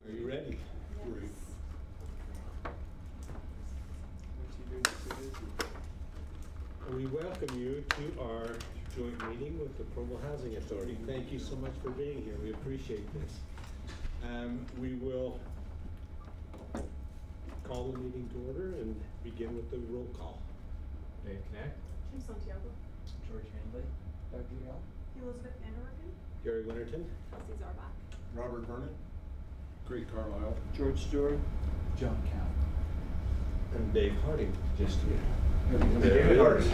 Are you ready? Yes. We welcome you to our joint meeting with the Provo Housing Authority. Thank you so much for being here. We appreciate this. We will call the meeting to order and begin with the roll call. Dave Connect. Jim Santiago. George Handley. Doug Gale. Elizabeth Vanderwerken. Gary Winterton. Kelsey Zarbach. Robert Vernon. Greg Carlisle. George Stewart. John Count. And Dave Harding, just here. David Harding.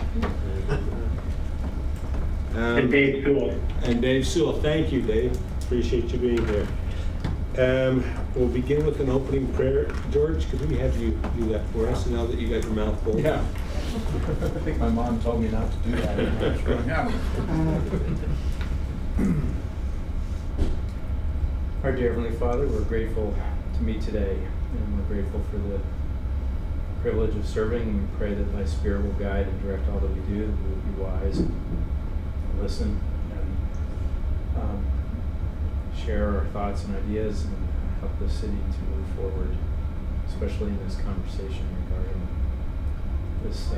And Dave Sewell. And Dave Sewell. Thank you, Dave. Appreciate you being here. We'll begin with an opening prayer. George, could we have you do that for us now that you got your mouth full? Yeah. I think my mom told me not to do that when I was growing up. Our dear Heavenly Father, we're grateful to meet today, and we're grateful for the privilege of serving, and we pray that Thy Spirit will guide and direct all that we do, that we will be wise and listen and share our thoughts and ideas and help the city to move forward, especially in this conversation regarding this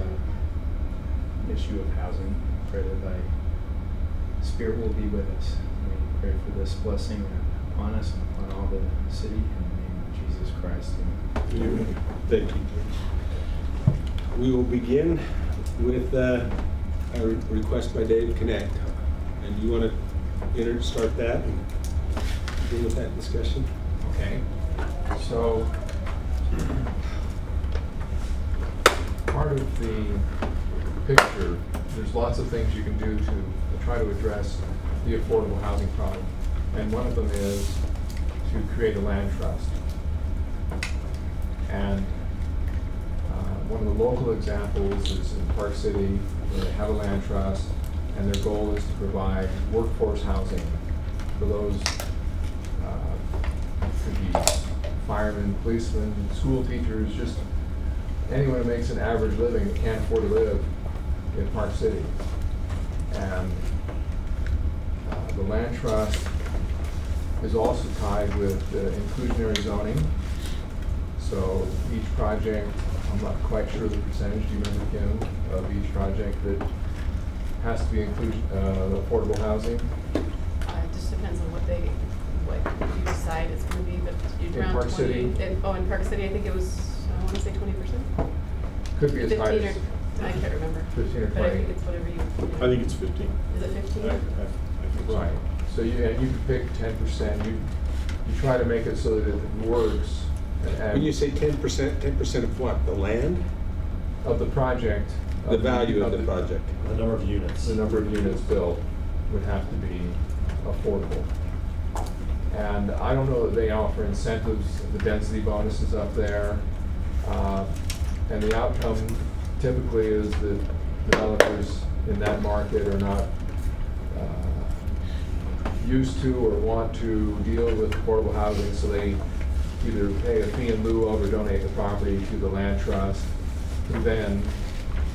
issue of housing. We pray that Thy Spirit will be with us. We pray for this blessing upon us and upon all the city in the name of Jesus Christ. Amen. Thank you, George. We will begin with a request by Dave Connect. And you want to start that and begin with that discussion? Okay. So, part of the picture, there's lots of things you can do to try to address the affordable housing problem. And one of them is to create a land trust. And one of the local examples is in Park City, where they have a land trust, and their goal is to provide workforce housing for those, could be firemen, policemen, school teachers, just anyone who makes an average living that can't afford to live in Park City. And the land trust is also tied with inclusionary zoning. So each project, I'm not quite sure the percentage, do you remember, Kim, of each project that has to be affordable housing? It just depends on what you decide it's going to be, but In around Park 20. City? In Park City, I think it was, I want to say 20%. Could be as high 15 as or, I can't remember. 15 or 20. But I think it's whatever you. I think it's 15. Is it 15? I think so. Right. So you can pick 10%. You try to make it so that it works. And When you say 10%, 10% of what? The land? of the project, The value of the project. The number of units. the number of units built would have to be affordable. And I don't know that they offer incentives, the density bonuses up there. And the outcome typically is that developers in that market are not used to or want to deal with affordable housing, so they either pay a fee in lieu of or donate the property to the land trust, who then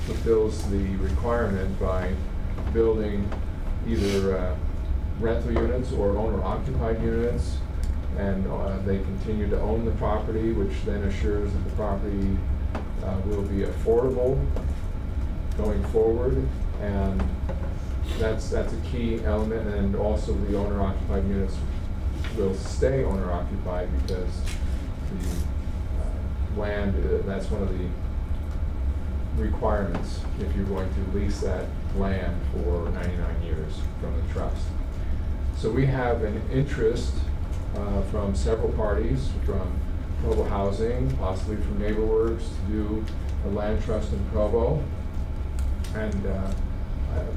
fulfills the requirement by building either rental units or owner-occupied units, and they continue to own the property, which then assures that the property will be affordable going forward, and that's a key element. And also the owner-occupied units will stay owner-occupied because the land, that's one of the requirements if you're going to lease that land for 99 years from the trust. So we have an interest from several parties, from Provo Housing, possibly from NeighborWorks, to do a land trust in Provo. And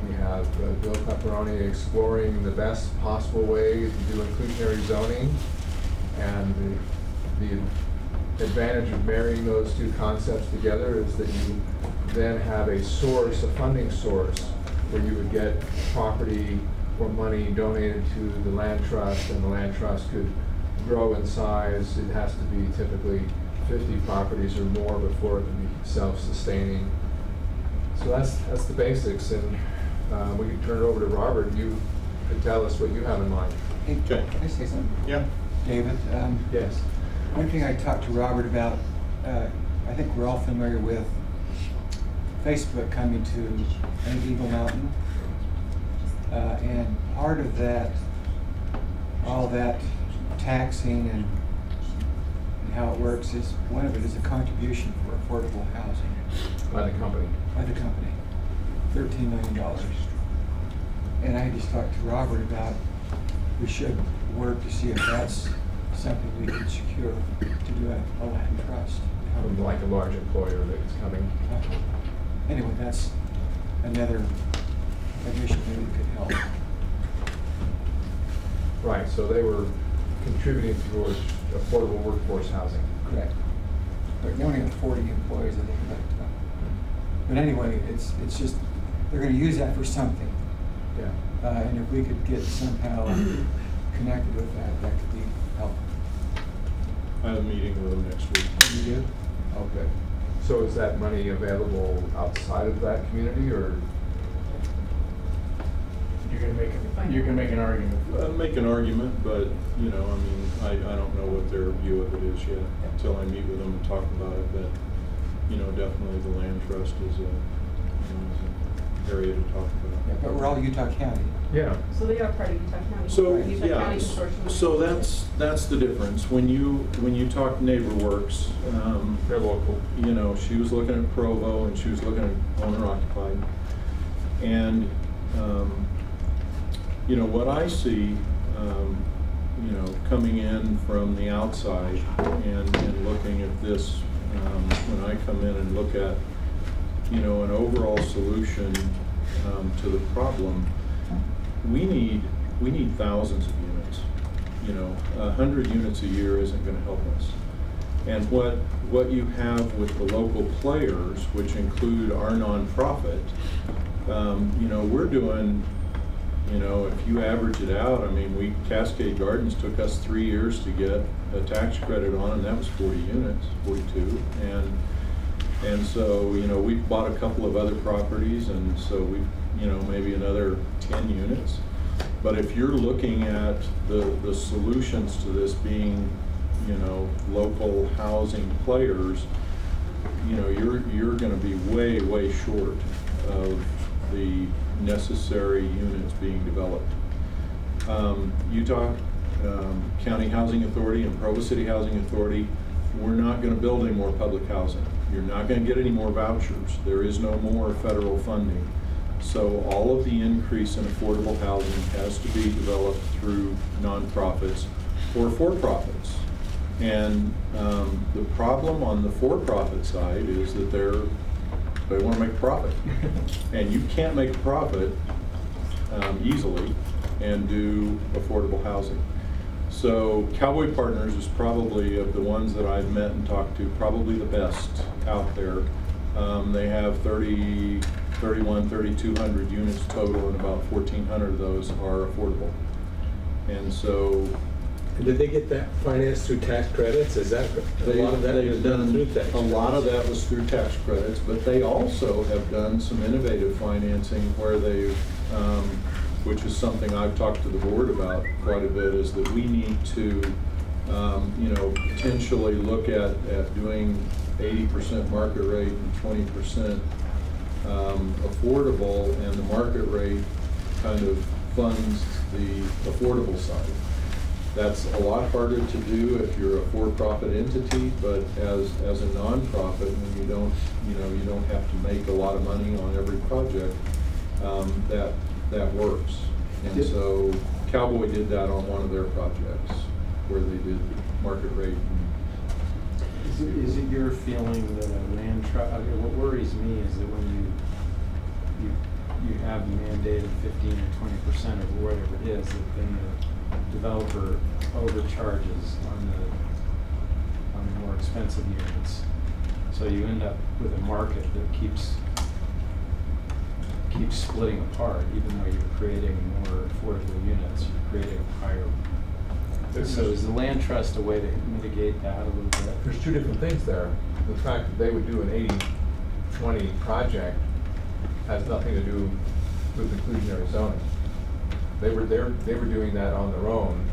we have Bill Pepperoni exploring the best possible way to do inclusionary zoning. And the advantage of marrying those two concepts together is that you then have a source, a funding source, where you would get property or money donated to the land trust, and the land trust could grow in size. It has to be typically 50 properties or more before it can be self-sustaining. So that's the basics, and we can turn it over to Robert. You could tell us what you have in mind. Hey, Okay. can I say something? Yeah. David, Yes. One thing I talked to Robert about, I think we're all familiar with Facebook coming to, I think, Eagle Mountain. And part of that, all that taxing and how it works is, one of it is a contribution for affordable housing. By the company. By the company, $13 million. And I just talked to Robert about, we should work to see if that's something we could secure to do a land trust. Like a large employer that's coming. Anyway, that's another addition that we could help. Right, so they were contributing towards affordable workforce housing. Correct. But they only have 40 employees, I think. But anyway, it's just, they're going to use that for something. Yeah. And if we could get somehow connected with that, that could be helpful. I have a meeting with them next week. You do? Okay. So is that money available outside of that community, or? You're gonna make an argument. I'll make an argument, but, you know, I mean, I don't know what their view of it is yet until I meet with them and talk about it, but, you know, definitely the land trust is a, you know, is an area to talk about. Yeah, but we're all Utah County. Yeah. So they are part of Utah County. So, Utah yeah, County Consortium. so that's the difference. When you talk NeighborWorks, They're local. you know, she was looking at Provo and she was looking at owner occupied. And, you know, what I see, you know, coming in from the outside and looking at this, when I come in and look at, you know, an overall solution to the problem, we need thousands of units. You know, 100 units a year isn't going to help us. And what you have with the local players, which include our nonprofit, you know, we're doing, you know, if you average it out, I mean, Cascade Gardens took us 3 years to get a tax credit on, and that was 40 units, 42. And so, you know, we've bought a couple of other properties, and so we've, you know, maybe another 10 units. But if you're looking at the solutions to this being, you know, local housing players, you know, you're going to be way short of the necessary units being developed. Utah County Housing Authority and Provo City Housing Authority, we're not going to build any more public housing. You're not going to get any more vouchers. There is no more federal funding. So all of the increase in affordable housing has to be developed through nonprofits or for-profits. And the problem on the for-profit side is that they want to make a profit. And you can't make a profit easily and do affordable housing. So Cowboy Partners is probably, of the ones that I've met and talked to, probably the best out there. They have 3,200 units total, and about 1,400 of those are affordable. And so, Did they get that financed through tax credits? Is that a lot of that is done through tax credits? A lot of that was through tax credits, but they also have done some innovative financing where they've, which is something I've talked to the board about quite a bit, is that we need to, you know, potentially look at doing 80% market rate and 20% affordable, and the market rate kind of funds the affordable side. That's a lot harder to do if you're a for-profit entity, but as a nonprofit, when you don't have to make a lot of money on every project, that works. And so Cowboy did that on one of their projects where they did market rate. Is it your feeling that a land trust, I mean, what worries me is that when you have mandated 15 or 20% of whatever it is, that then the developer overcharges on the more expensive units. So you end up with a market that keeps splitting apart, even though you're creating more affordable units, you're creating higher. So is the land trust a way to mitigate that a little bit? There's two different things there. The fact that they would do an 80-20 project has nothing to do with inclusionary zoning. They were doing that on their own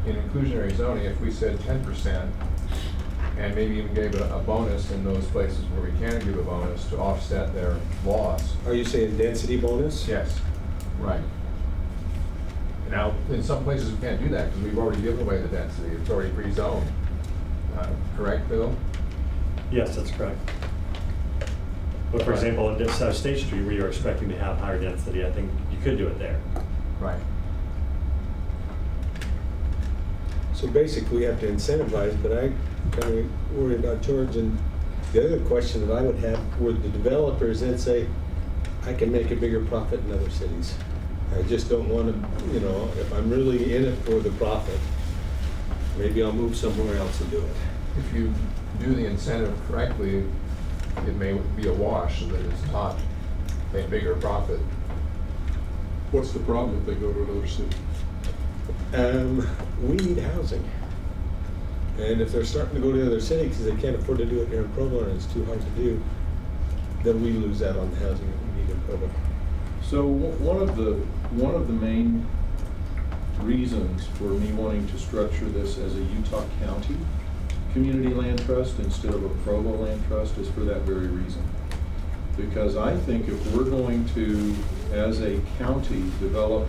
in inclusionary zoning, if we said 10%, and maybe even gave a bonus in those places where we can give a bonus to offset their loss. Are you saying density bonus? Yes, right. Now, in some places we can't do that because we've already given away the density. It's already pre-zoned. Correct, Bill? Yes, that's correct. But for example, in South State Street, where you're expecting to have higher density, I think you could do it there. Right. So basically, we have to incentivize, but I kind of worry about George. And the other question that I would have, would the developers then say, I can make a bigger profit in other cities? I just don't want to, you know, if I'm really in it for the profit, maybe I'll move somewhere else and do it. If you do the incentive correctly, it may be a wash so that it's not a bigger profit. What's the problem if they go to another city? We need housing. And if they're starting to go to other cities because they can't afford to do it here in Provo and it's too hard to do, then we lose out on the housing that we need in Provo. So one of the main reasons for me wanting to structure this as a Utah County community land trust instead of a Provo land trust is for that very reason. Because I think if we're going to, as a county, develop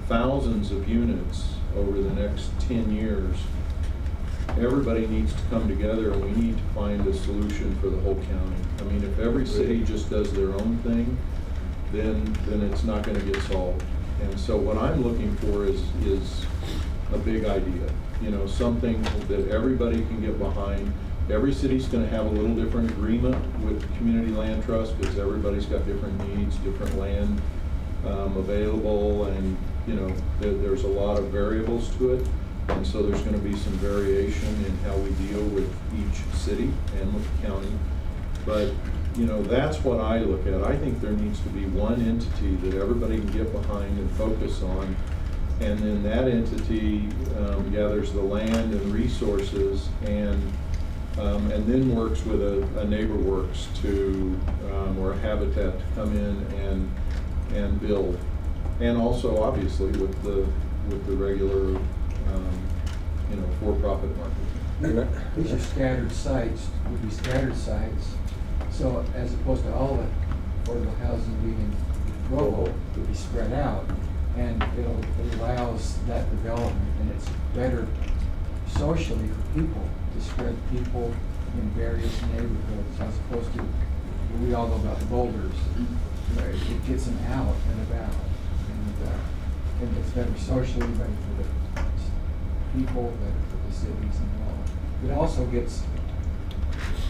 thousands of units over the next 10 years, everybody needs to come together and we need to find a solution for the whole county. I mean, if every city just does their own thing, then it's not going to get solved. And so what I'm looking for is a big idea, you know, something that everybody can get behind. Every city's going to have a little different agreement with community land trust because everybody's got different needs, different land available, and you know, there's a lot of variables to it. And so there's going to be some variation in how we deal with each city and with the county. But you know, that's what I look at. I think there needs to be one entity that everybody can get behind and focus on, and then that entity gathers the land and resources and then works with a neighbor works to or a habitat to come in and build, and also obviously with the regular you know, for-profit market. These are scattered sites, would be scattered sites. So as opposed to all the affordable housing being in Provo, would be spread out, and it allows that development, and it's better socially for people to spread people in various neighborhoods as opposed to, we all know about the boulders. Right? It gets them out and about, and it's better socially, better for the people, better for the cities and all. It also gets,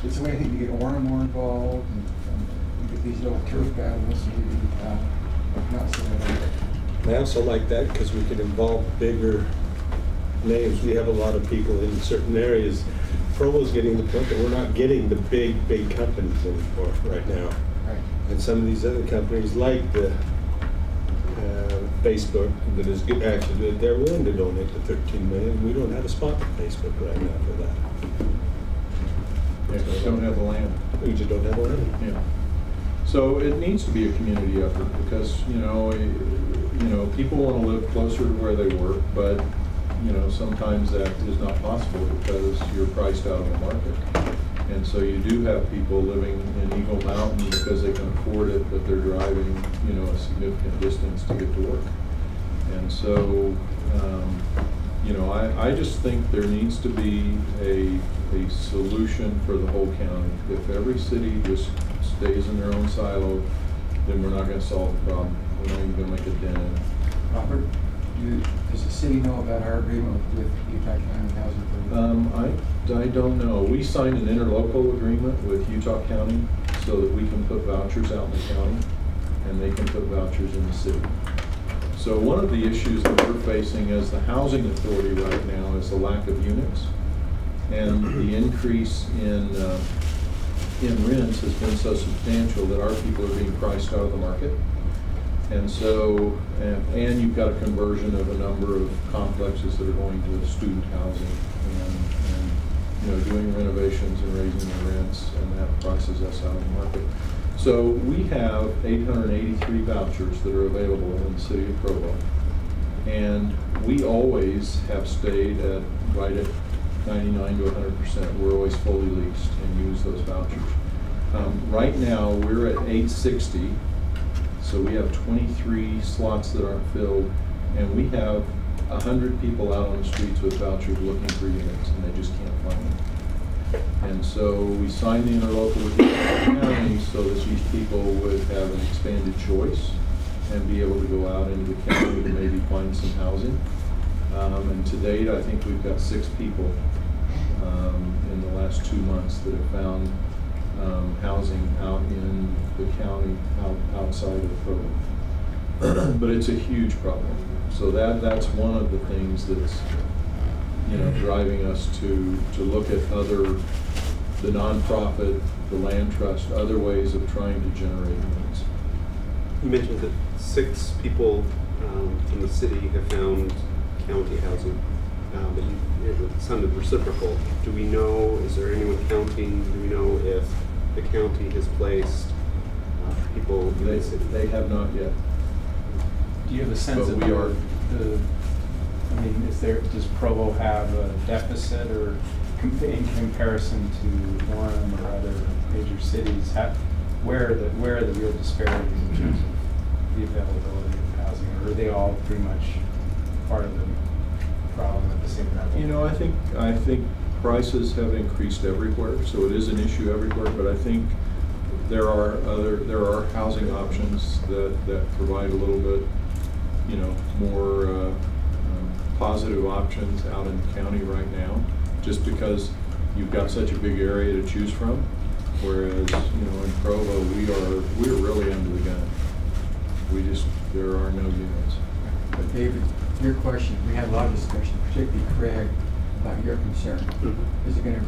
it's a way to get more and more involved, and you get these little turf battles, not so bad. I also like that because we can involve bigger names. We have a lot of people in certain areas. Provo's getting the point that we're not getting the big companies anymore right now. Right. And some of these other companies like the Facebook that is actually, they're willing to donate the 13 million. We don't have a spot on Facebook right now for that. Yeah, we don't have the land. We just don't have land. Yeah. So it needs to be a community effort because you know people want to live closer to where they work, but you know sometimes that is not possible because you're priced out of the market. And so you do have people living in Eagle Mountain because they can afford it, but they're driving you know a significant distance to get to work. And so you know I just think there needs to be a solution for the whole county. If every city just stays in their own silo, then we're not going to solve the problem. We're not even going to make a dent in it. Robert, does the city know about our agreement with Utah County Housing Authority? I don't know. We signed an interlocal agreement with Utah County so that we can put vouchers out in the county and they can put vouchers in the city. So one of the issues that we're facing as the housing authority right now is the lack of units, and the increase in rents has been so substantial that our people are being priced out of the market. And so, and you've got a conversion of a number of complexes that are going to student housing and you know, doing renovations and raising the rents, and that prices us out of the market. So we have 883 vouchers that are available in the city of Provo. And we always have stayed at right at 99 to 100%. We're always fully leased and use those vouchers. Right now, we're at 860, so we have 23 slots that aren't filled, and we have 100 people out on the streets with vouchers looking for units, and they just can't find them. And so we signed the interlocal with the county so that these people would have an expanded choice and be able to go out into the county to maybe find some housing. And to date, I think we've got 6 people in the last 2 months that have found housing out in the county, outside of Provo. But it's a huge problem. So that's one of the things that's, you know, driving us to look at the nonprofit, the land trust, other ways of trying to generate units. You mentioned that 6 people from the city have found county housing, but it sounded reciprocal. Do we know, is there anyone counting, do we know if the county has placed people in the city? They have not yet. Do you have a sense But of we are. I mean, does Provo have a deficit, or in comparison to Durham or other major cities, where are the real disparities in terms of the availability of housing, or are they all pretty much part of the problem at the same level? You know, I think prices have increased everywhere, so it is an issue everywhere. But I think there are housing options that provide a little bit, you know, more positive options out in the county right now, just because you've got such a big area to choose from. Whereas, you know, in Provo, we're really under the gun. There are no units. But David, your question, we had a lot of discussion, particularly Craig, about your concern. Mm-hmm. Is it going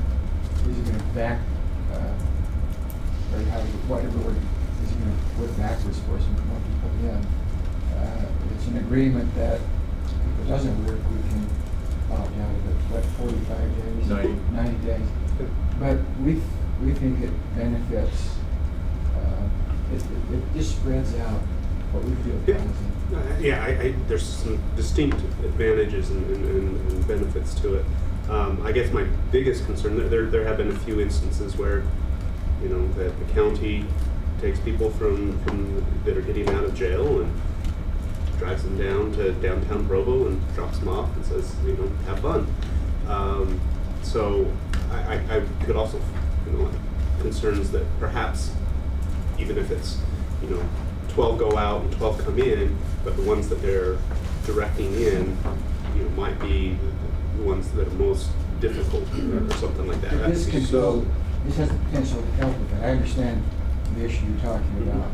to back, or whatever word, is it going to work backwards for some more people? Yeah. It's an agreement that if it doesn't work, we can opt out of it. What, 45 days? 90 days. But we think it benefits. It just spreads out what we feel housing. Yeah, there's some distinct advantages and benefits to it. I guess my biggest concern, there have been a few instances where, you know, that the county takes people from that are getting out of jail and drives them down to downtown Provo and drops them off and says, you know, have fun. So I could also, you know, concerns that perhaps even if it's, you know, 12 go out and 12 come in, but the ones that they're directing in, you know, might be the ones that are most difficult or something like that. This has the potential to help with that. I understand the issue you're talking about,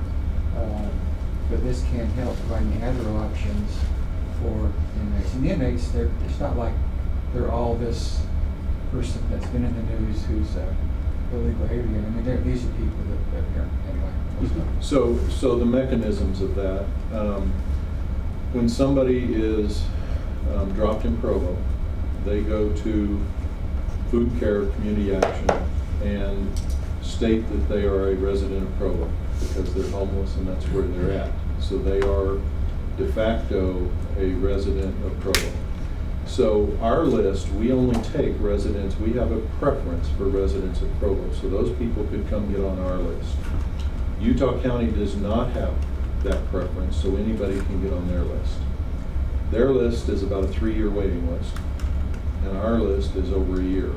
but this can help providing other options for inmates. And the inmates, it's not like they're all this person that's been in the news who's illegal alien. I mean, these are people that are here anyway. So the mechanisms of that, when somebody is dropped in Provo, they go to Food Care Community Action and state that they are a resident of Provo because they're homeless and that's where they're at. So they are de facto a resident of Provo. So our list, we only take residents, we have a preference for residents of Provo. So those people could come get on our list. Utah County does not have that preference, so anybody can get on their list. Their list is about a 3-year waiting list, and our list is over a year.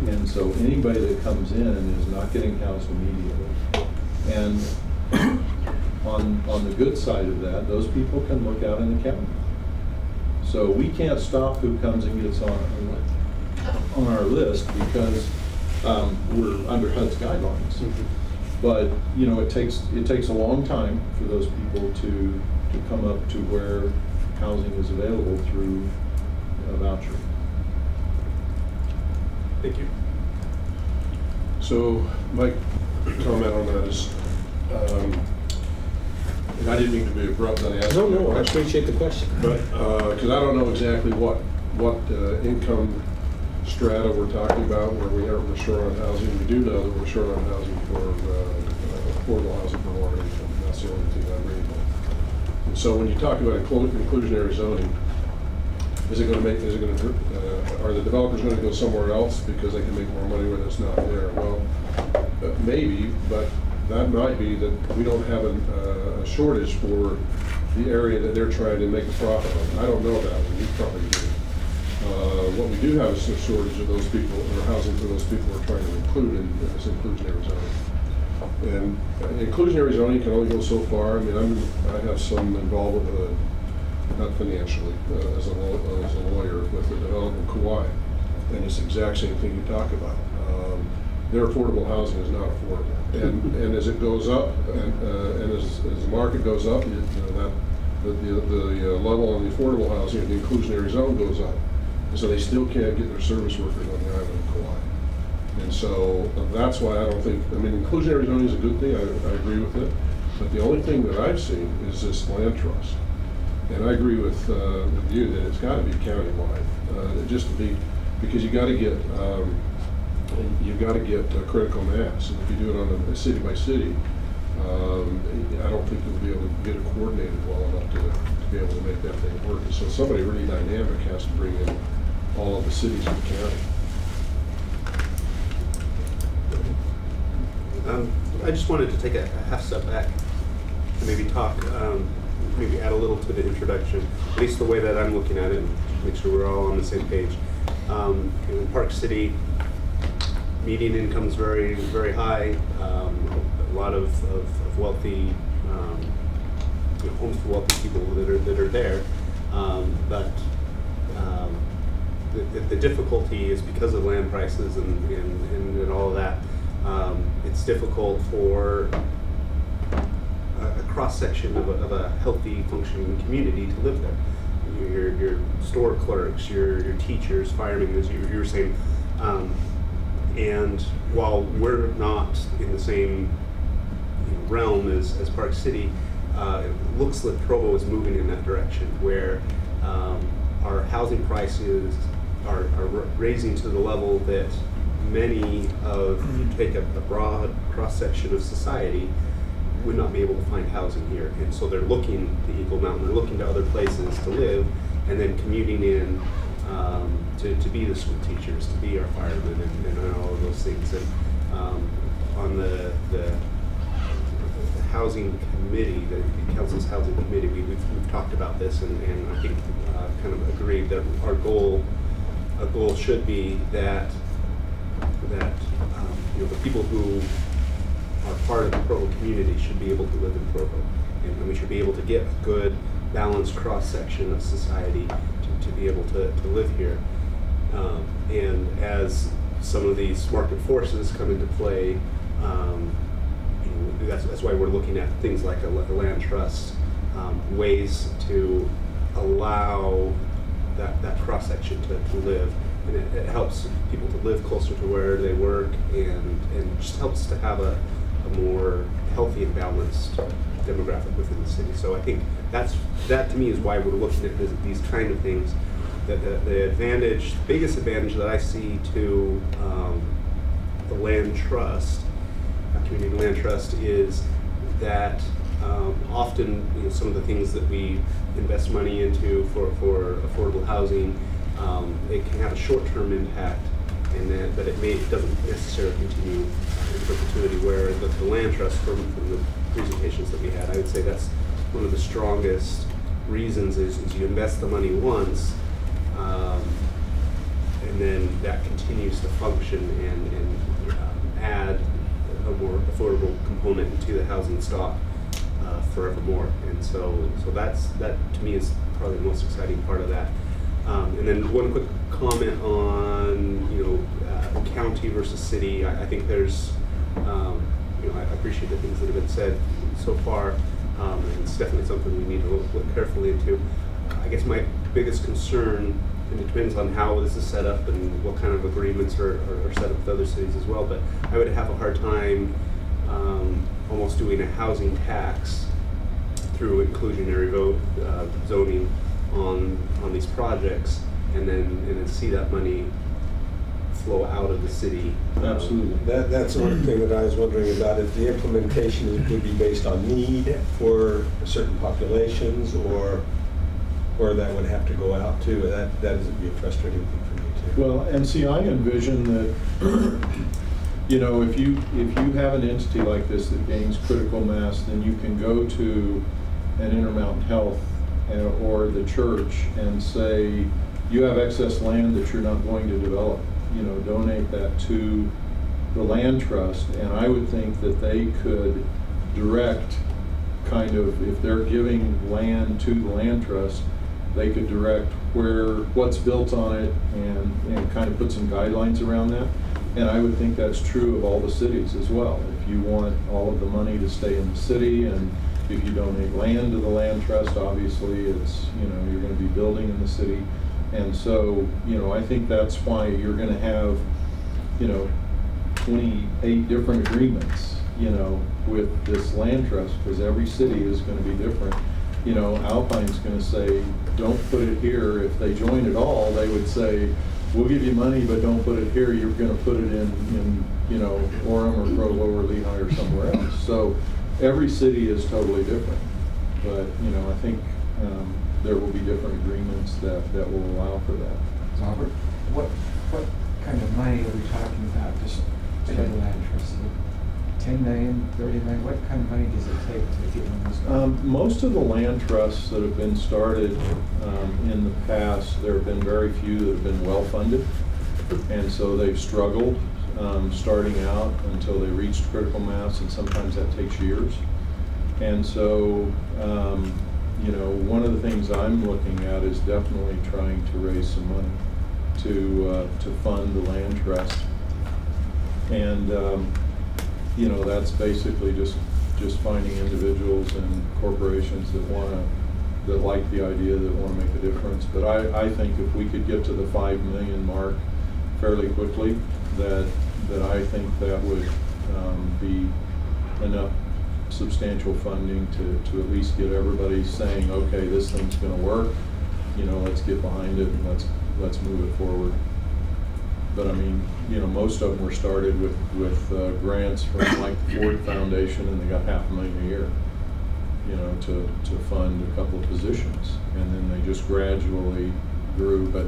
And so anybody that comes in is not getting housed immediately. And on the good side of that, those people can look out in the county. So we can't stop who comes and gets on our list because we're under HUD's guidelines. But you know, it takes a long time for those people to come up to where housing is available through a voucher. Thank you. So my comment on that is, and I didn't mean to be abrupt on asking. No, I appreciate the question. But because I don't know exactly what income strata we're talking about where we're short on housing. We do know that we're short on housing for affordable housing for lower income. That's the only thing I read. So when you talk about inclusionary zoning, are the developers going to go somewhere else because they can make more money when it's not there? Well, maybe, but that might be that we don't have a shortage for the area that they're trying to make a profit on. I don't know that one. You probably do. What we do have is a shortage of those people, or housing for those people we're trying to include in this inclusionary zoning. And inclusionary zoning can only go so far. I mean, I have some involvement, not financially, as a lawyer with the development in Kauai, and it's the exact same thing you talk about. Their affordable housing is not affordable, and as it goes up, and as the market goes up, the level on the affordable housing and the inclusionary zone goes up, and so they still can't get their service workers on the island of Kauai. And so that's why I don't think, I mean, inclusionary zoning is a good thing, I agree with it, but the only thing that I've seen is this land trust. And I agree with you that it's got to be countywide, just to be, because you got to get, critical mass. And if you do it on a city by city, I don't think you'll be able to get it coordinated well enough to be able to make that thing work. And so somebody really dynamic has to bring in all of the cities in the county. I just wanted to take a half step back and maybe talk, maybe add a little to the introduction, at least the way that I'm looking at it, and make sure we're all on the same page. In Park City, median income is very, very high. A lot of wealthy homes for wealthy people that are there, but the difficulty is because of land prices and all of that. It's difficult for a cross-section of a healthy, functioning community to live there. Your store clerks, your teachers, firemen, as you were saying. And while we're not in the same realm as Park City, it looks like Provo is moving in that direction, where our housing prices are raising to the level that many of, if you take a broad cross-section of society, would not be able to find housing here. And so they're looking to Eagle Mountain, they're looking to other places to live, and then commuting in to be the school teachers, to be our firemen, and all of those things. And on the housing committee, the council's housing committee, we've talked about this, and I think kind of agreed that a goal should be that the people who are part of the Provo community should be able to live in Provo, and we should be able to get a good, balanced cross-section of society to be able to live here. And as some of these market forces come into play, that's why we're looking at things like a land trust, ways to allow that cross-section to live. And it helps people to live closer to where they work, and just helps to have a more healthy and balanced demographic within the city. So I think that to me is why we're looking at these kind of things. The biggest advantage that I see to the land trust, community land trust, is that often some of the things that we invest money into for affordable housing, it can have a short-term impact, but it doesn't necessarily continue in perpetuity. Where the land trust, from the presentations that we had, I would say that's one of the strongest reasons is you invest the money once, and then that continues to function and add a more affordable component into the housing stock forevermore. And so that to me is probably the most exciting part of that. And then one quick comment on county versus city. I think there's I appreciate the things that have been said so far, and it's definitely something we need to look carefully into. I guess my biggest concern, and it depends on how this is set up and what kind of agreements are set up with other cities as well, but I would have a hard time almost doing a housing tax through inclusionary zoning on these projects, and then see that money flow out of the city. Absolutely. That's one thing that I was wondering about, if the implementation would be based on need for certain populations, or that would have to go out too. That would be a frustrating thing for me too. Well, and see, I envision that, you know, if you have an entity like this that gains critical mass, then you can go to an Intermountain Health or the church and say, you have excess land that you're not going to develop, you know, donate that to the land trust. And I would think that they could direct, kind of, if they're giving land to the land trust, they could direct what's built on it and kind of put some guidelines around that. And I would think that's true of all the cities as well. If you want all of the money to stay in the city, and if you donate land to the land trust, obviously it's, you know, you're going to be building in the city. And so, you know, I think that's why you're going to have, you know, 28 different agreements, you know, with this land trust, because every city is going to be different. You know, Alpine's going to say, don't put it here. If they joined at all, they would say, we'll give you money, but don't put it here. You're going to put it in you know, Orem or Provo or Lehigh or somewhere else. So every city is totally different. But, you know, I think there will be different agreements that will allow for that. Robert, what kind of money are we talking about just for the land trust? 10 million, 30 million? What kind of money does it take to get one of those going? Most of the land trusts that have been started in the past, there have been very few that have been well funded, and so they've struggled starting out until they reached critical mass, and sometimes that takes years. And so, you know, one of the things I'm looking at is definitely trying to raise some money to fund the land trust, and you know, that's basically just finding individuals and corporations that like the idea, that want to make a difference. But I think if we could get to the 5 million mark fairly quickly, that I think that would be enough substantial funding to at least get everybody saying, okay, this thing's going to work. You know, let's get behind it and let's move it forward. But I mean, you know, most of them were started with grants from like the Ford Foundation, and they got $500,000 a year, you know, to fund a couple of positions, and then they just gradually grew. But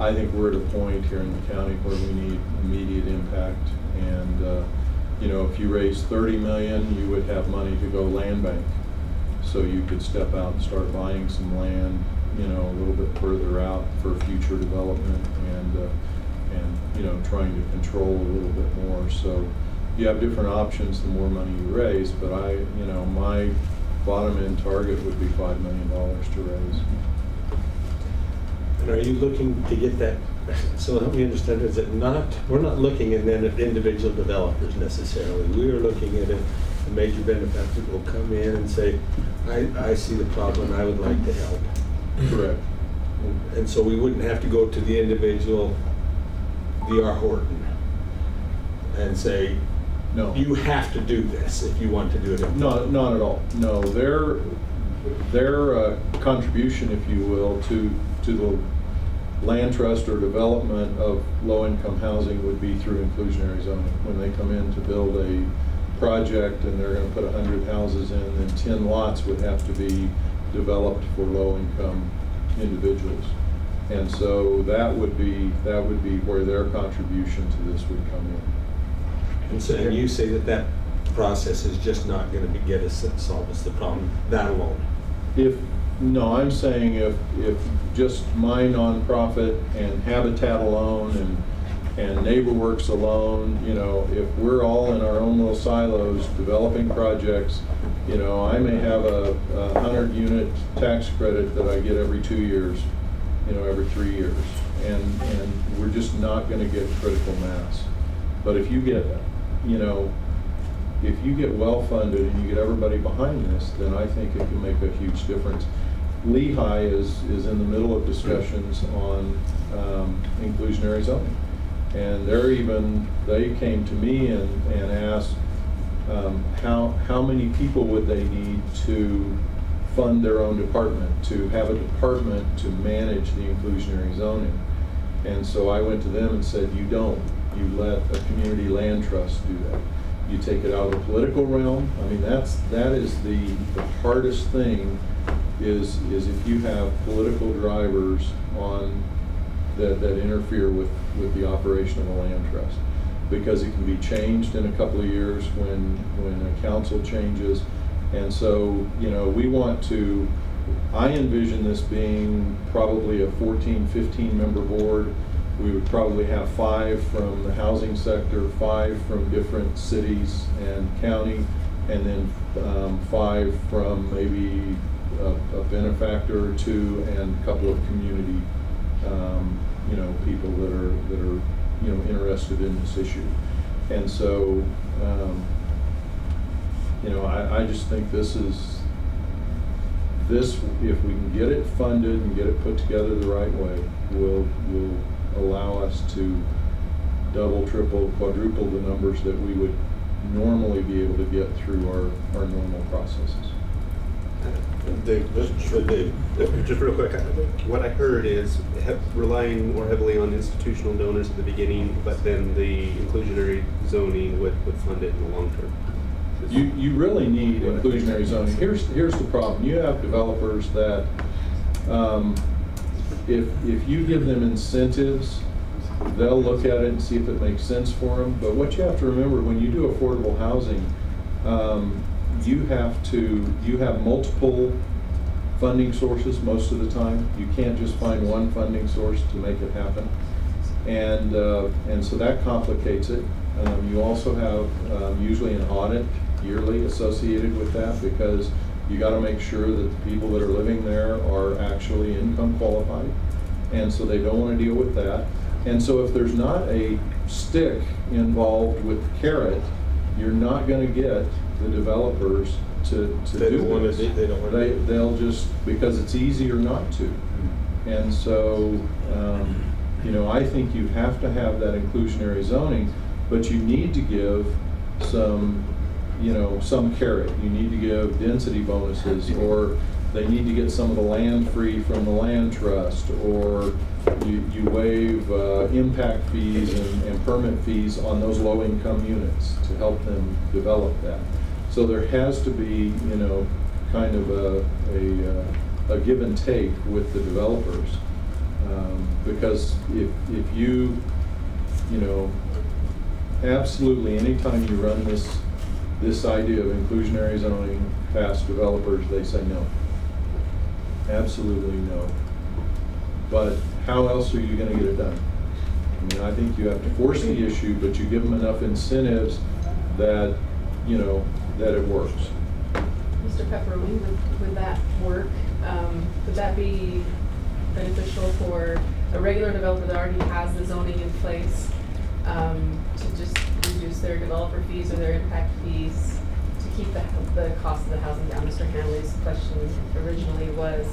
I think we're at a point here in the county where we need immediate impact, and you know, if you raise 30 million, you would have money to go land bank, so you could step out and start buying some land, you know, a little bit further out for future development, and you know, trying to control a little bit more. So you have different options the more money you raise, but you know, my bottom end target would be $5 million to raise. And are you looking to get that? So help me understand, is it not, we're not looking at then at individual developers necessarily. We are looking at a major benefactor will come in and say, I see the problem, I would like to help. Correct. And so we wouldn't have to go to the individual D.R. Horton and say, no, you have to do this if you want to do it. No, not at all. No, their contribution, if you will, to the land trust or development of low-income housing would be through inclusionary zoning. When they come in to build a project and they're going to put 100 houses in, then 10 lots would have to be developed for low-income individuals. And so that would be where their contribution to this would come in. And so, and you say that process is just not going to get us solve us the problem that alone. No, I'm saying if just my nonprofit and Habitat alone and NeighborWorks alone, you know, if we're all in our own little silos developing projects, you know, I may have a 100-unit tax credit that I get every 2 years. You know, every 3 years, and we're just not going to get critical mass. But if you get, you know, if you get well funded and you get everybody behind this, then I think it can make a huge difference. Lehigh is in the middle of discussions on inclusionary zoning, and they came to me and asked how many people would they need to fund their own department, to have a department to manage the inclusionary zoning. And so I went to them and said, you don't. you let a community land trust do that. You take it out of the political realm. I mean, that is the hardest thing is if you have political drivers on that interfere with the operation of a land trust, because it can be changed in a couple of years when a council changes. And so, you know, we want to, I envision this being probably a 14, 15 member board. We would probably have 5 from the housing sector, 5 from different cities and county, and then 5 from maybe a benefactor or 2 and a couple of community, you know, people that are you know, interested in this issue. And so, you know, I just think this, if we can get it funded and get it put together the right way, will allow us to double, triple, quadruple the numbers that we would normally be able to get through our normal processes. Dave, just real quick, what I heard is relying more heavily on institutional donors at the beginning, but then the inclusionary zoning would fund it in the long term. You really need inclusionary zoning. Here's the problem. You have developers that if you give them incentives, they'll look at it and see if it makes sense for them. But what you have to remember, when you do affordable housing, you have multiple funding sources most of the time. You can't just find one funding source to make it happen, and so that complicates it. You also have usually an audit yearly associated with that, because you got to make sure that the people that are living there are actually income qualified, and so they don't want to deal with that. And so if there's not a stick involved with the carrot, you're not going to get the developers to do this. They'll just, because it's easier not to. And so, you know, I think you have to have that inclusionary zoning, but you need to give some, you know, some carrot. You need to give density bonuses, or they need to get some of the land free from the land trust, or you waive impact fees and permit fees on those low-income units to help them develop that. So there has to be, you know, kind of a give and take with the developers, because if you know, absolutely anytime you run this idea of inclusionary zoning past developers, they say no. Absolutely no. But how else are you going to get it done? I mean, I think you have to force the issue, but you give them enough incentives that, you know, that it works. Mr. Pepperoni, would that work? Would that be beneficial for a regular developer that already has the zoning in place to just reduce their developer fees or their impact fees to keep the cost of the housing down? Mr. Hanley's question originally was,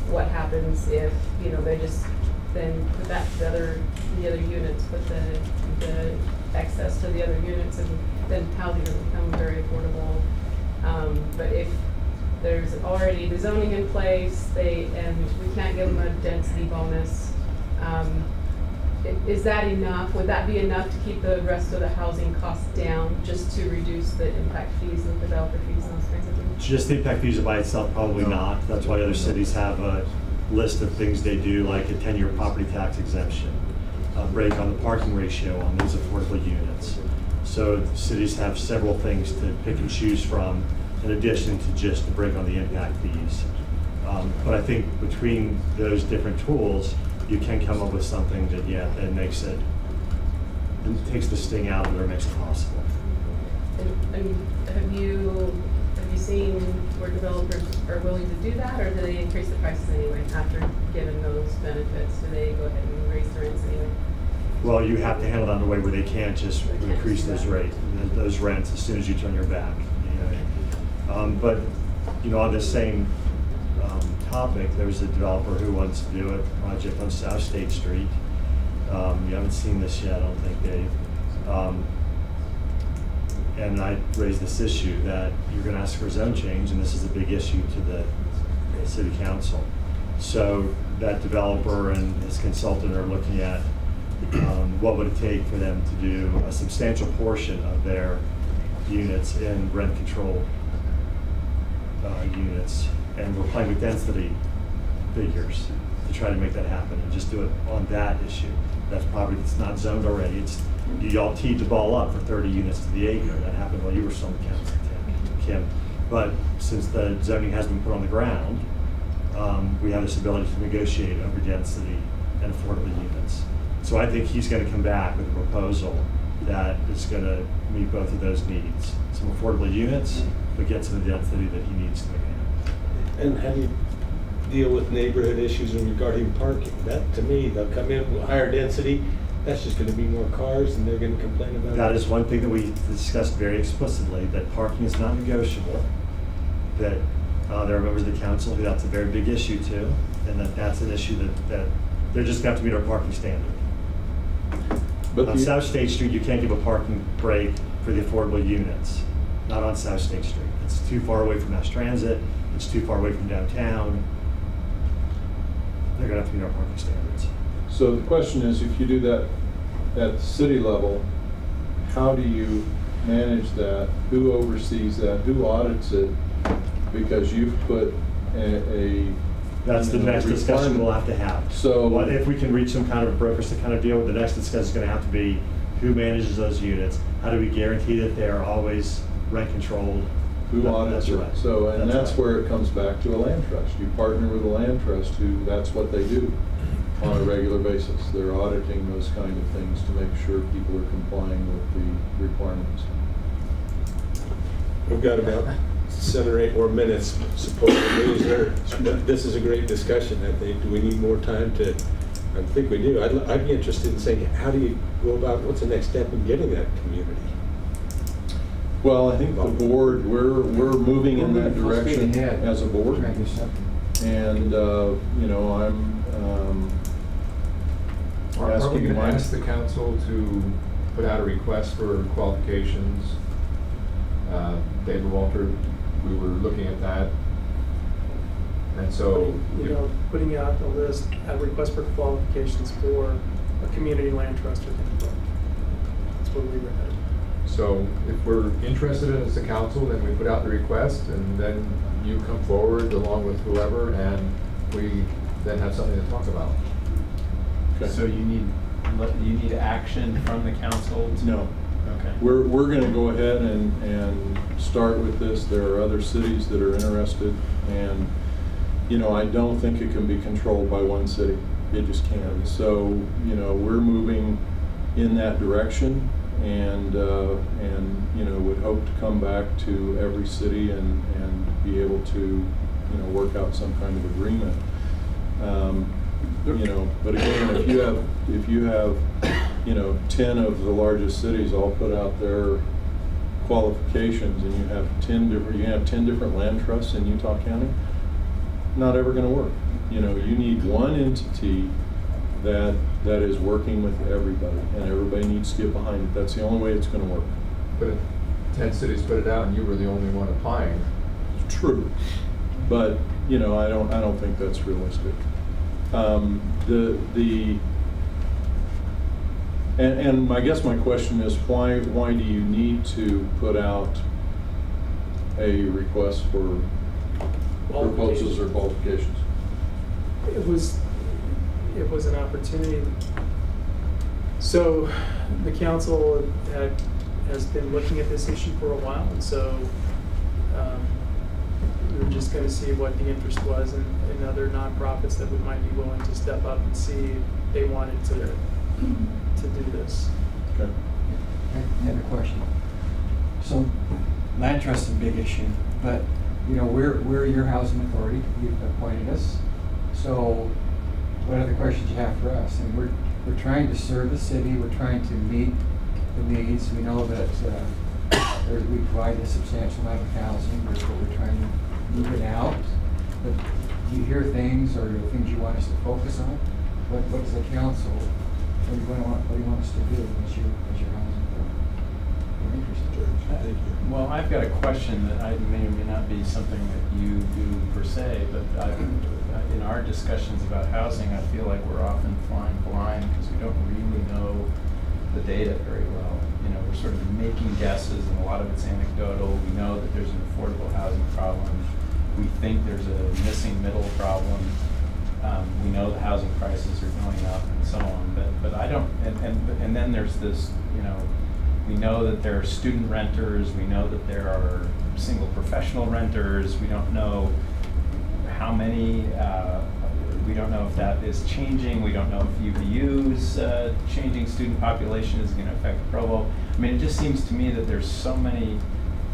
what happens if, you know, they just then put that to the other units, put the excess to the other units, and then housing will become very affordable. But if there's already the zoning in place, and we can't give them a density bonus, is that enough? Would that be enough to keep the rest of the housing costs down, just to reduce the impact fees and developer fees and those kinds of things? Just the impact fees by itself, probably not. That's why other cities have a list of things they do, like a 10-year property tax exemption, a break on the parking ratio on these affordable units. So cities have several things to pick and choose from, in addition to just the break on the impact fees. But I think between those different tools, you can come up with something that, yeah, that makes it takes the sting out of it or makes it possible. And have you seen where developers are willing to do that, or do they increase the prices anyway after given those benefits? Do they go ahead and raise the rents anyway? Well, you have to handle that in a way where they can't just increase those rents as soon as you turn your back. You know? But you know, on the same topic, there's a developer who wants to do a project on South State Street. You haven't seen this yet, I don't think, Dave. And I raised this issue that you're going to ask for a zone change, and this is a big issue to the city council. So that developer and his consultant are looking at what would it take for them to do a substantial portion of their units in rent control units, and we're playing with density figures to try to make that happen and just do it on that issue. That's probably, it's not zoned already. It's, y'all teed the ball up for 30 units to the acre. That happened while you were still on the council, Kim. But since the zoning has been put on the ground, we have this ability to negotiate over density and affordable units. So I think he's going to come back with a proposal that is going to meet both of those needs. Some affordable units, but get to the density that he needs to make happen. And how do you deal with neighborhood issues regarding parking? That, to me, they'll come in with higher density, that's just going to be more cars and they're going to complain about it. That is one thing that we discussed very explicitly, that parking is not negotiable, that there are members of the council who that's a very big issue too, and that's an issue that they're just going to have to meet our parking standard. But on South State Street, you can't give a parking break for the affordable units, not on South State Street. It's too far away from mass transit, it's too far away from downtown. They're going to have to meet our parking standards. So the question is, if you do that at the city level, how do you manage that? Who oversees that? Who audits it? Because you've put a that's the next discussion we'll have to have. So what if we can reach some kind of brokers to kind of deal with the next discussion is going to have to be who manages those units? How do we guarantee that they are always rent controlled? Who audits it? Right. So, and that's right. Where it comes back to a land trust. You partner with a land trust who, that's what they do on a regular basis. They're auditing those kind of things to make sure people are complying with the requirements. We've got about 7 or 8 more minutes, supposedly. This is a great discussion, I think. Do we need more time to? I think we do. I'd be interested in saying, how do you go about, what's the next step in getting that community? Well, I think the board, we're moving in that direction as a board. And, you know, I'm Are we going to ask the council to put out a request for qualifications? David Walter, we were looking at that. And so, you know, putting out a list, a request for qualifications for a community land trust or things. That's where we were headed. So if we're interested in it as a council, then we put out the request, and then you come forward along with whoever, and we then have something to talk about. Okay. So you need action from the council? No. Okay. We're going to go ahead and start with this. There are other cities that are interested, and you know, I don't think it can be controlled by one city. It just can't. So you know, we're moving in that direction, and you know, would hope to come back to every city and be able to, you know, work out some kind of agreement. You know, but again, if you have you know, 10 of the largest cities all put out their qualifications, and you have 10 different land trusts in Utah County, not ever going to work. You know, you need one entity that is working with everybody, and everybody needs to get behind it. That's the only way it's going to work. But if 10 cities put it out and you were the only one applying. True, but you know, I don't think that's realistic. And I guess my question is, why do you need to put out a request for proposals or qualifications? It was an opportunity. So the council has been looking at this issue for a while, and so we were just going to see what the interest was in other nonprofits that might be willing to step up and see if they wanted to do this. Okay. I have a question. So land trust is a big issue, but you know, we're your housing authority. You've appointed us. So what other questions you have for us? And we're trying to serve the city. We're trying to meet the needs. We know that we provide a substantial amount of housing. We're trying to move it out. But do you hear things, or things you want us to focus on? What does the council? What do you want us to do as your housing authority? We're interested. Thank you. Well, I've got a question that may or may not be something that you do per se, but in our discussions about housing, I feel like we're often flying blind because we don't really know the data very well. You know, we're sort of making guesses, and a lot of it's anecdotal. We know that there's an affordable housing problem. We think there's a missing middle problem. We know the housing prices are going up and so on, but I don't, and then there's this, you know, we know that there are student renters, we know that there are single professional renters, we don't know how many, we don't know if that is changing, we don't know if UVU's changing student population is going to affect Provo. I mean, it just seems to me that there's so many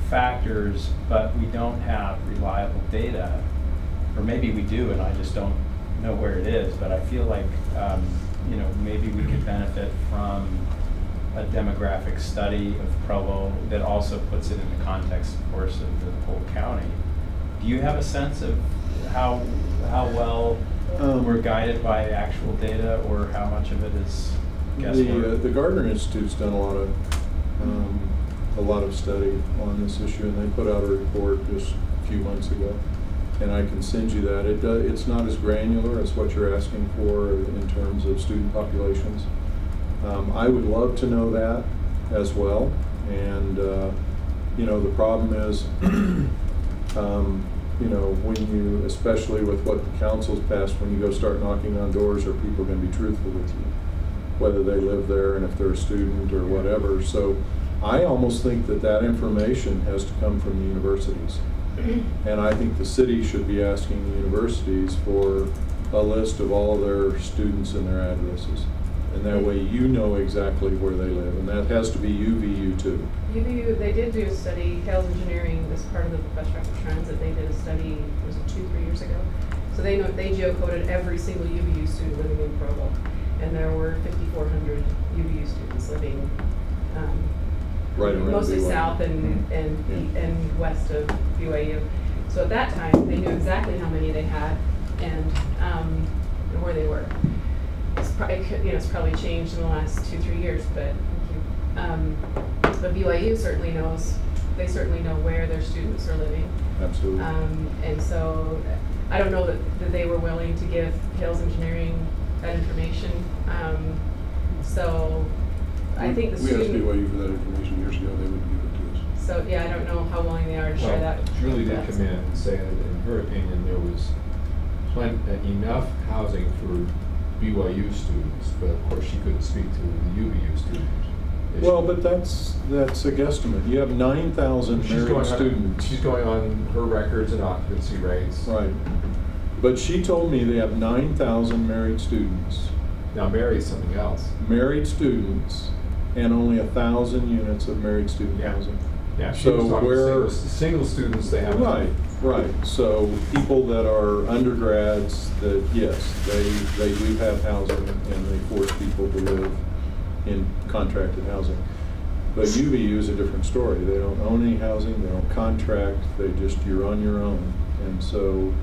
factors, but we don't have reliable data, or maybe we do and I just don't know where it is, but I feel like, you know, maybe we could benefit from a demographic study of Provo that also puts it in the context, of course, of the whole county. Do you have a sense of how well we're guided by actual data, or how much of it is guesswork? The Gardner Institute's done a lot of study on this issue, and they put out a report just a few months ago. And I can send you that. It's not as granular as what you're asking for in terms of student populations. I would love to know that as well. And you know, the problem is, you know, when you, especially with what the council's passed, when you go start knocking on doors, are people going to be truthful with you, whether they live there and if they're a student or whatever. So I almost think that information has to come from the universities. And I think the city should be asking the universities for a list of all their students and their addresses. And that way you know exactly where they live. And that has to be UVU too. UVU, they did do a study, Hales Engineering was part of the bus traffic transit. They did a study, was it 2-3 years ago? So they geocoded every single UVU student living in Provo. And there were 5,400 UVU students living right around mostly BYU. south and west of BYU. So at that time, they knew exactly how many they had and where they were. It's probably, you know, it's probably changed in the last 2-3 years, but BYU certainly knows. They certainly know where their students are living. Absolutely. And so I don't know that they were willing to give Hales Engineering that information. So I think the student... We asked BYU for that information years ago. They wouldn't give it to us. So yeah, I don't know how willing they are to share that. Julie did come in and say that in her opinion there was enough housing for BYU students, but of course she couldn't speak to the UVU students. Well, but that's a guesstimate. You have 9,000 married students. She's going on her records and occupancy rates. Right. But she told me they have 9,000 married students. Now married is something else. Married students, and only 1,000 units of married student housing. Yeah, she so was talking where single students they have. Right. So people that are undergrads, that yes, they do have housing, and they force people to live in contracted housing. But UVU is a different story. They don't own any housing. They don't contract. You're on your own. And so,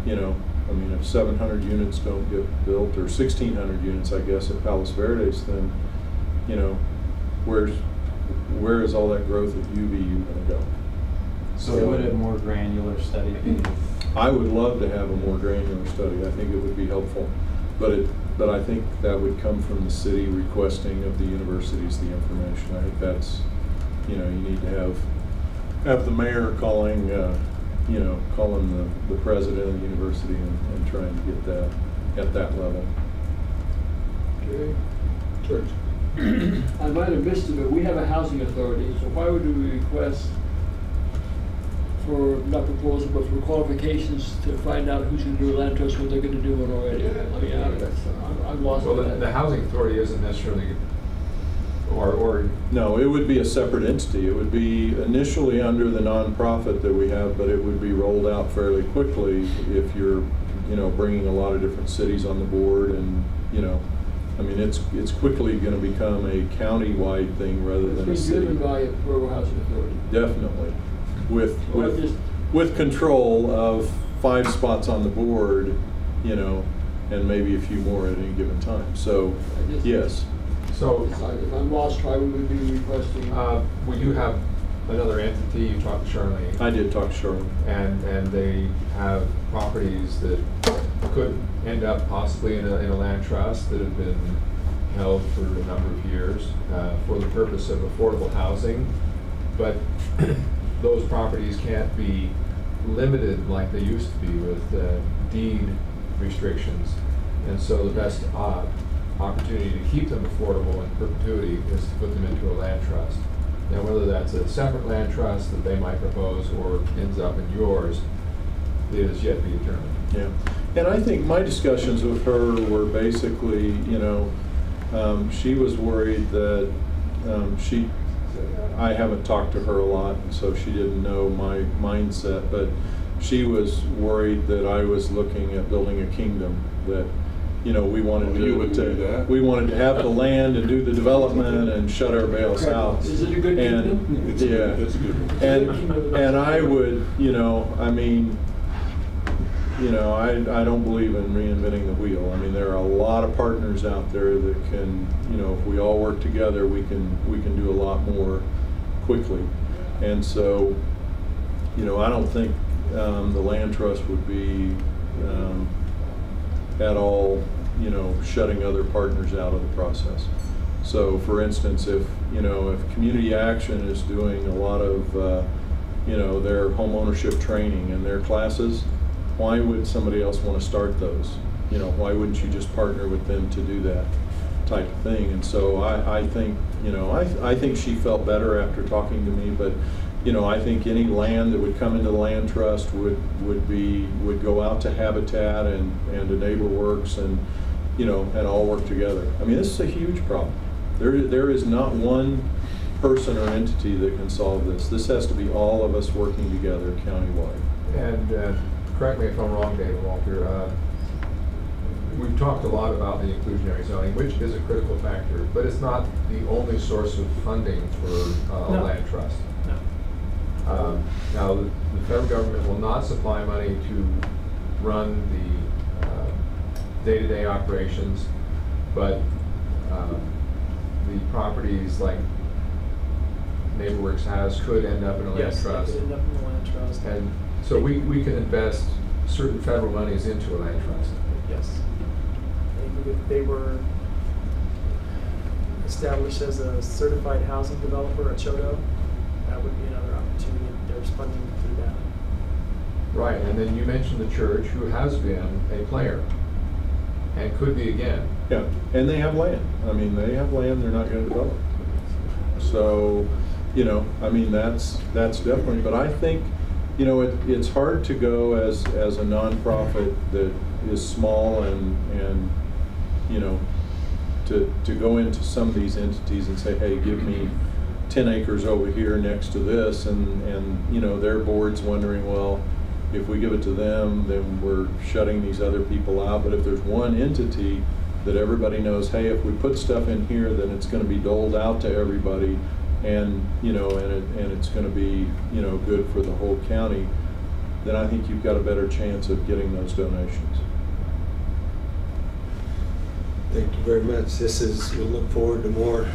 you know, I mean, if 700 units don't get built, or 1,600 units, I guess, at Palos Verdes, then, you know, where is all that growth at UVU going to go? So would a more granular study be? I would love to have a more granular study. I think it would be helpful. But I think that would come from the city requesting of the universities the information. I think that's, you know, you need to have the mayor calling, you know, calling the president of the university and trying to get that at that level. Okay. George. I might have missed it, but we have a housing authority, so why would we request for, not proposal, but for qualifications to find out who's going to do a land trust when they're going to do one already? I mean, I'm lost Well, on that. the housing authority isn't necessarily, or No, it would be a separate entity. It would be initially under the nonprofit that we have, but it would be rolled out fairly quickly if you're, you know, bringing a lot of different cities on the board, and, you know, I mean, it's quickly going to become a county-wide thing rather than a It's city. been driven by a Provo Housing Authority. Definitely, with control of 5 spots on the board, you know, and maybe a few more at any given time. So, yes. so If I'm lost, why would we be requesting? we do have another entity. You talked to Charlene. I did talk to Charlene. And they have properties that could end up possibly in a land trust that had been held for a number of years for the purpose of affordable housing. But those properties can't be limited like they used to be with deed restrictions. And so the best opportunity to keep them affordable in perpetuity is to put them into a land trust. Now, whether that's a separate land trust that they might propose or ends up in yours is yet to be determined. Yeah, and I think my discussions with her were basically, you know, she was worried that I haven't talked to her a lot, and so she didn't know my mindset, but she was worried that I was looking at building a kingdom, that, you know, we wanted we wanted to have the land and do the development and shut everybody else out. Is it a good kingdom? It's a good and I would, you know, I mean, you know, I don't believe in reinventing the wheel. I mean, there are a lot of partners out there that can, you know, if we all work together, we can do a lot more quickly. And so, you know, I don't think the land trust would be at all, you know, shutting other partners out of the process. So, for instance, if, you know, if Community Action is doing a lot of, you know, their home ownership training and their classes, why would somebody else want to start those? You know, why wouldn't you just partner with them to do that type of thing? And so I think, you know, I think she felt better after talking to me, but, you know, I think any land that would come into the land trust would go out to Habitat and to NeighborWorks and, you know, and all work together. I mean, this is a huge problem. There is not one person or entity that can solve this. This has to be all of us working together countywide. And correct me if I'm wrong, David Walter, we've talked a lot about the inclusionary zoning, which is a critical factor, but it's not the only source of funding for a land trust. No. Now, the federal government will not supply money to run the day-to-day operations, but the properties like NeighborWorks has could end up in a land trust. Yes, could end up in a land trust. And so we can invest certain federal monies into a land trust. Yes. And if they were established as a certified housing developer at Chodo, that would be another opportunity. There's funding through that. Right, and then you mentioned the church, who has been a player and could be again. Yeah, and they have land. I mean, they have land they're not going to develop. So, you know, I mean, that's definitely, but I think, you know, it's hard to go as a nonprofit that is small and you know, to go into some of these entities and say, hey, give me 10 acres over here next to this, and you know, their board's wondering, well, if we give it to them, then we're shutting these other people out. But if there's one entity that everybody knows, hey, if we put stuff in here, then it's going to be doled out to everybody, and you know, and it's going to be, you know, good for the whole county, then I think you've got a better chance of getting those donations. Thank you very much. We look forward to more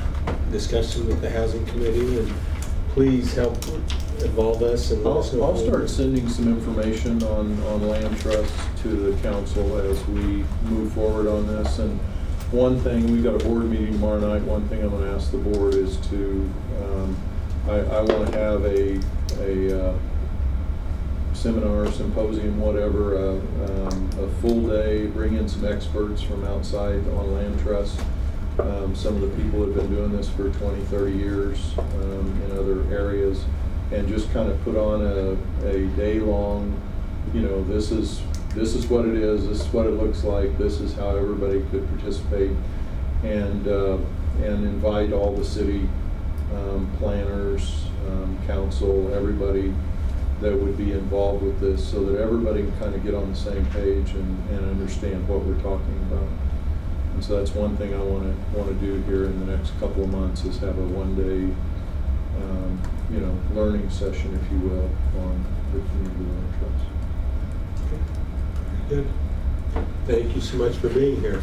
discussion with the Housing Committee, and please help involve us. And I'll start sending some information on land trusts to the council as we move forward on this. And one thing, we've got a board meeting tomorrow night. One thing I'm going to ask the board is to, I want to have a seminar, symposium, whatever, a full day, bring in some experts from outside on land trusts. Some of the people have been doing this for 20, 30 years in other areas, and just kind of put on a day-long, you know, this is what it is, this is what it looks like, this is how everybody could participate, and invite all the city planners, council, everybody that would be involved with this, so that everybody can kind of get on the same page and understand what we're talking about. And so that's one thing I want to do here in the next couple of months, is have a one-day, you know, learning session, if you will, on the community land trust. Good. Thank you so much for being here.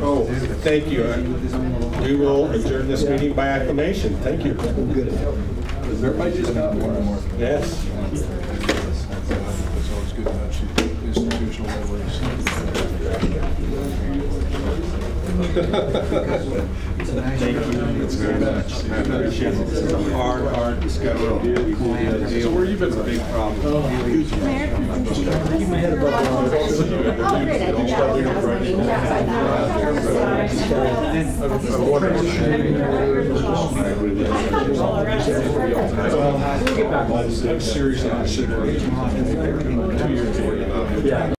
Oh, thank you. We will adjourn this meeting by acclamation. Thank you. Everybody just got one. Yes. That's always good to have institutional memories. It's very much. It's a hard discussion. So where you been a big problem? Keep my head above water. Oh, great, I did that when I was looking outside I'm serious. I'm 2 years old. Yeah.